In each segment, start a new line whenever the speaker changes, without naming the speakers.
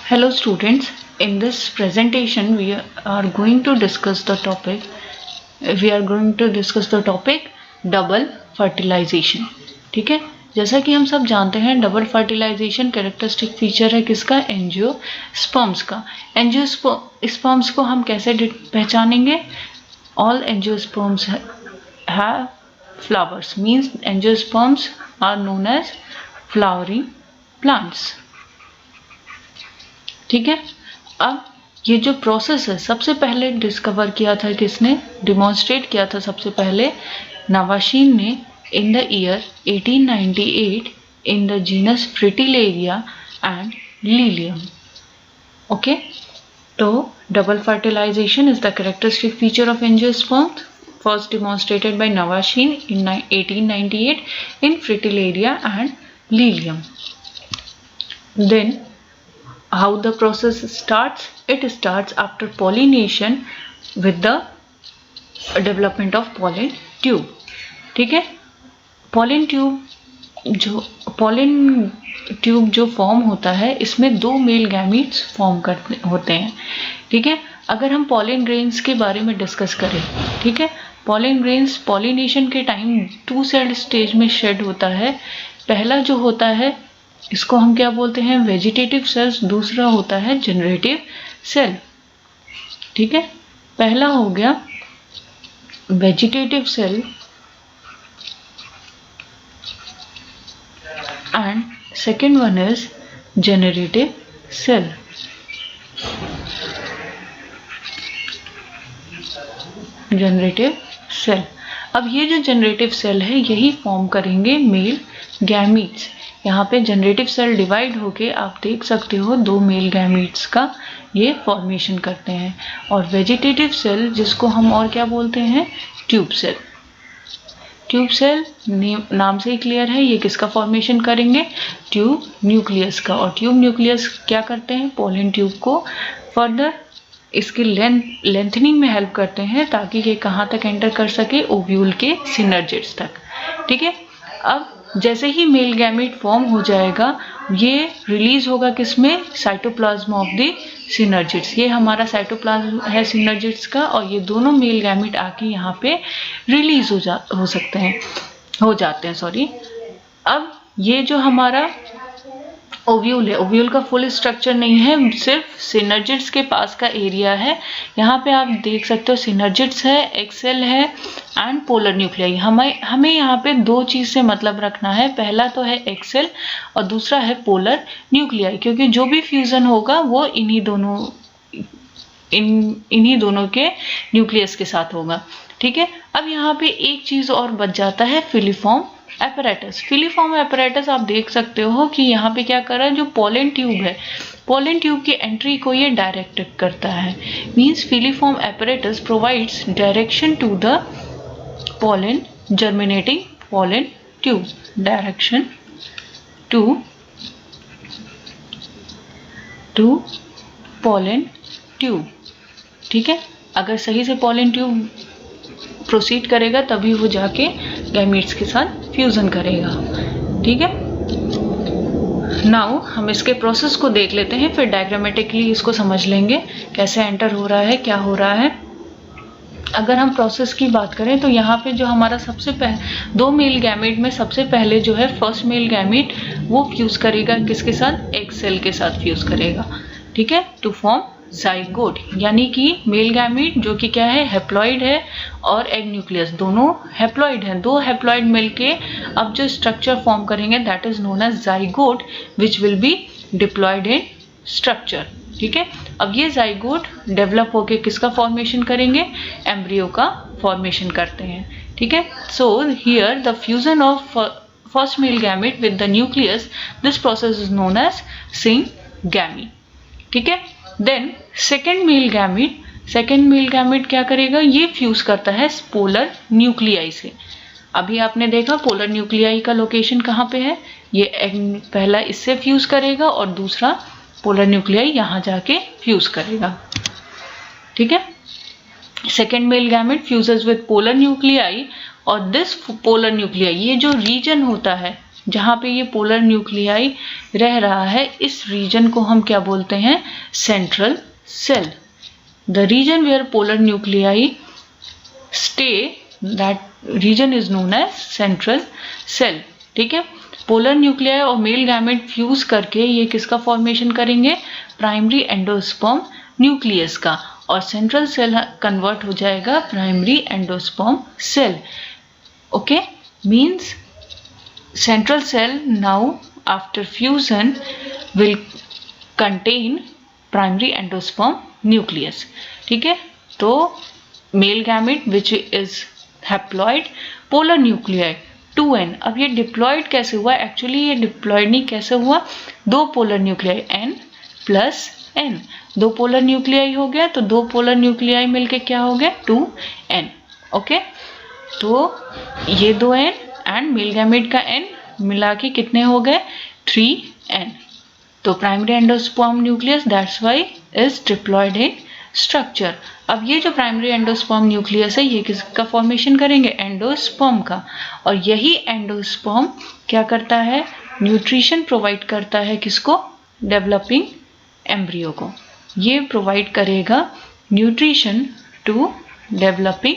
Hello students, in this presentation we are going to discuss the topic double fertilization. ठीक है, जैसा कि हम सब जानते हैं डबल फर्टिलाइजेशन कैरेक्टरिस्टिक फीचर है किसका? एंजियोस्पर्म्स का। एंजियोस्पर्म्स को हम कैसे पहचानेंगे? All angiosperms have flowers, means angiosperms are known as flowering plants. ठीक है, अब ये जो प्रोसेस है सबसे पहले डिस्कवर किया था किसने? डिमॉन्स्ट्रेट किया था सबसे पहले नवाशीन ने in the year 1898 in the genus Fritillaria and Lilium. Okay, तो double fertilization is the characteristic feature of angiosperm, first demonstrated by Navashin in 1898 in Fritillaria and Lilium. Then how the process starts? It starts after pollination with the development of pollen tube. ठीक है, pollen tube जो form होता है इसमें दो male gametes form होते हैं। ठीक है, अगर हम पॉलन ग्रेन्स के बारे में डिस्कस करें, ठीक है, पॉलन ग्रेन्स पॉलिनेशन के टाइम 2 सेल स्टेज में शेड होता है। पहला जो होता है इसको हम क्या बोलते हैं? Vegetative cells. दूसरा होता है जनरेटिव सेल। ठीक है, पहला हो गया vegetative cell and second one is generative cell. Generative cell, अब ये जो जनरेटिव सेल है यही फॉर्म करेंगे मेल गैमीट्स। यहाँ पे जनरेटिव सेल डिवाइड होके आप देख सकते हो दो मेल गैमीट्स का ये फॉर्मेशन करते हैं। और वेजिटेटिव सेल जिसको हम और क्या बोलते हैं? Tube cell. ट्यूब सेल नाम से ही क्लियर है, ये किसका फॉर्मेशन करेंगे? ट्यूब न्यूक्लियस का। और ट्यूब न्यूक्लियस क्या करते हैं? पॉलन ट्यूब को फर्दर इसकी लेंथनिंग में हेल्प करते हैं ताकि ये कहाँ तक एंटर कर सके? ओव्यूल के सिनर्जिड्स तक। ठीक है, अब जैसे ही मेल गैमीट फॉर्म हो जाएगा ये रिलीज होगा किसमें? Cytoplasm of the synergids. ये हमारा साइटोप्लाज्म है सिनर्जिड्स का, और ये दोनों मेल गैमीट आके यहाँ पे रिलीज हो जाते हैं। अब ये जो हमारा ओव्यूल है, ओव्यूल का फुल स्ट्रक्चर नहीं है, सिर्फ सिनर्जिड्स के पास का एरिया है। यहाँ पे आप देख सकते हो सिनर्जिड्स है, एक्सेल है एंड पोलर न्यूक्लियाई। हमें यहाँ पे दो चीज से मतलब रखना है, पहला तो है एक्सेल और दूसरा है पोलर न्यूक्लियाई, क्योंकि जो भी फ्यूजन होगा वो इन्हीं दोनों के न्यूक्लियस के साथ होगा। ठीक है, अब यहाँ पे एक चीज और बच जाता है, फिलीफॉर्म एपरेटस। फिलीफॉर्म एपरेटस आप देख सकते हो कि यहाँ पे क्या कर रहा है? जो पोलन ट्यूब है, पोलन ट्यूब की एंट्री को ये डायरेक्ट करता है। Means filiform apparatus provides direction to the pollen germinating pollen tube. Direction to pollen tube. ठीक है, अगर सही से पोलन ट्यूब प्रोसीड करेगा तभी वो जाके गैमीट्स के साथ फ्यूजन करेगा। ठीक है, नाउ हम इसके प्रोसेस को देख लेते हैं, फिर डायग्रामेटिकली इसको समझ लेंगे कैसे एंटर हो रहा है, क्या हो रहा है। अगर हम प्रोसेस की बात करें तो यहाँ पे जो हमारा सबसे पहले दो मेल गैमीट में सबसे पहले जो है फर्स्ट मेल गैमीट वो फ्यूज करेगा किसके साथ? एग सेल के साथ फ्यूज करेगा। ठीक है, टू फॉर्म जाइगोट, यानी कि मेल गैमीट जो कि क्या है? हैप्लॉइड है, और एग न्यूक्लियस दोनों हैप्लॉइड हैं। दो हैप्लॉइड मिलके अब जो स्ट्रक्चर फॉर्म करेंगे that is known as zygote which will be diploid in structure. ठीक है, अब ये जाइगोट डेवलप होके किसका फॉर्मेशन करेंगे? एम्ब्रियो का फॉर्मेशन करते हैं। ठीक है, so here the fusion of first male gamete with the nucleus, this process is known as syngamy. ठीक है, देन सेकेंड मेल गैमीट क्या करेगा? ये फ्यूज करता है पोलर न्यूक्लियाई से। अभी आपने देखा पोलर न्यूक्लियाई का लोकेशन कहाँ पे है? ये पहला इससे फ्यूज करेगा और दूसरा पोलर न्यूक्लियाई यहाँ जाके फ्यूज करेगा। ठीक है, second male gamete fuses with polar nuclei, और दिस पोलर न्यूक्लियाई, ये जो रीजन होता है जहाँ पे ये पोलर न्यूक्लियाई रह रहा है, इस रीजन को हम क्या बोलते हैं? Central cell. The region where polar nuclei stay, that region is known as central cell. ठीक है, पोलर न्यूक्लियाई और मेल गैमेट फ्यूज करके ये किसका फॉर्मेशन करेंगे? प्राइमरी एंडोस्पर्म न्यूक्लियस का, और सेंट्रल सेल कन्वर्ट हो जाएगा primary endosperm cell. Okay, means central cell now after fusion will contain primary endosperm nucleus. ठीक है, तो male gamete which is haploid polar nuclei 2n। अब ये डिप्लॉयड कैसे हुआ? एक्चुअली ये डिप्लॉयड नहीं, कैसे हुआ? दो polar nuclei n plus n, दो पोलर न्यूक्लियाई हो गया, तो दो पोलर न्यूक्लियाई मिलके क्या हो गया? 2n। ओके, तो ये 2n एंड मेल गैमेट का n मिला के कितने हो गए? 3n। तो primary endosperm nucleus that's why is triploid in structure. अब ये जो प्राइमरी एंडोस्पर्म न्यूक्लियस है ये किसका फॉर्मेशन करेंगे? एंडोस्पर्म का। और यही एंडोस्पर्म क्या करता है? न्यूट्रिशन प्रोवाइड करता है किसको? डेवलपिंग एम्ब्रियो को। ये प्रोवाइड करेगा न्यूट्रिशन टू डेवलपिंग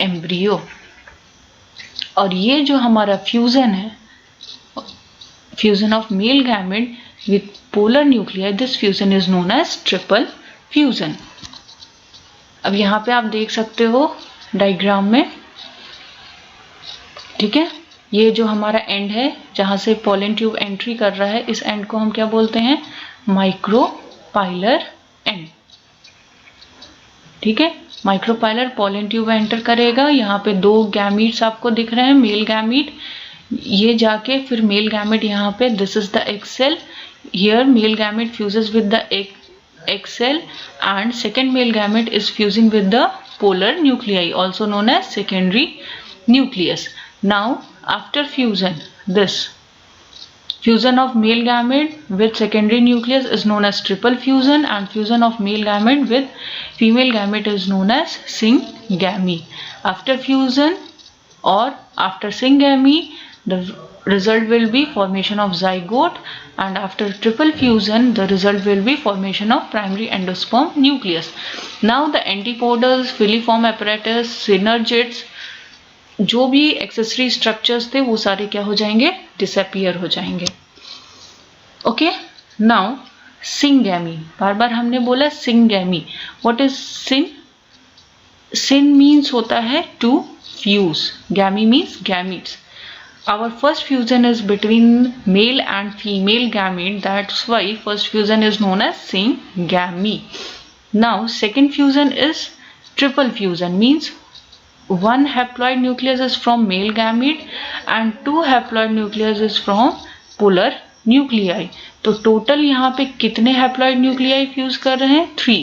एम्ब्रियो। और ये जो हमारा फ्यूजन है, fusion of male gamete with polar nuclei, this fusion is known as triple fusion. अब यहाँ पे आप देख सकते हो डायग्राम में, ठीक है, ये जो हमारा एंड है जहाँ से पोलन ट्यूब एंट्री कर रहा है, इस एंड को हम क्या बोलते हैं? Micropylar and. ठीक है, माइक्रोपाइलर पोलन ट्यूब एंटर करेगा। यहाँ पे दो गैमीट्स आपको दिख रहे हैं, मेल गैमीट, ये जाके फिर मेल गैमेट यहाँ पे, this is the egg cell, here male gamete fuses with the egg cell and second male gamete is fusing with the polar nuclei also known as secondary nucleus. Now after fusion, this fusion of male gamete with secondary nucleus is known as triple fusion, and fusion of male gamete with female gamete is known as syngamy. After fusion or after syngamy, the result will be formation of zygote, and after triple fusion the result will be formation of primary endosperm nucleus. Now the antipodals, filiform apparatus, synergids, जो भी accessory structures थे वो सारे क्या हो जाएंगे? Disappear हो जाएंगे। ओके, नाउ सिंगैमी, बार बार हमने बोला syngamy. What is syn? Syn means होता है to fuse, gamy means gametes. Our first fusion is between male and female gamete, that's why first fusion is known as syngamy. Now second fusion is triple fusion, means one haploid nucleus is from male gamete and two haploid nucleus is from polar nuclei. तो total यहाँ पे कितने haploid nuclei fuse कर रहे हैं? 3।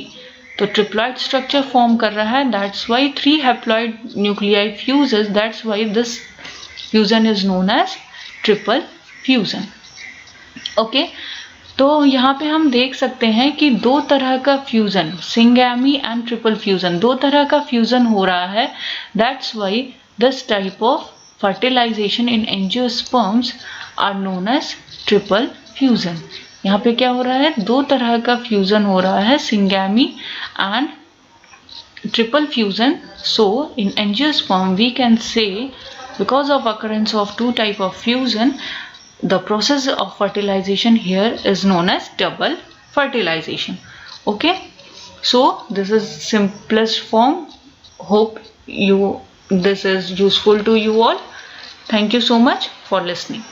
तो triploid structure form कर रहा है, that's Y 3 haploid nuclei fuses, that's why this fusion is known as triple fusion. Okay, तो यहाँ पे हम देख सकते हैं कि दो तरह का fusion, syngamy and triple fusion, दो तरह का फ्यूजन हो रहा है। That's why this type of fertilization in angiosperms are known as triple fusion. यहाँ पे क्या हो रहा है? दो तरह का फ्यूजन हो रहा है, syngamy and triple fusion. So in angiosperm we can say, because of occurrence of two type of fusion, the process of fertilization here is known as double fertilization. Okay, so this is simplest form. Hope this is useful to you all. Thank you so much for listening.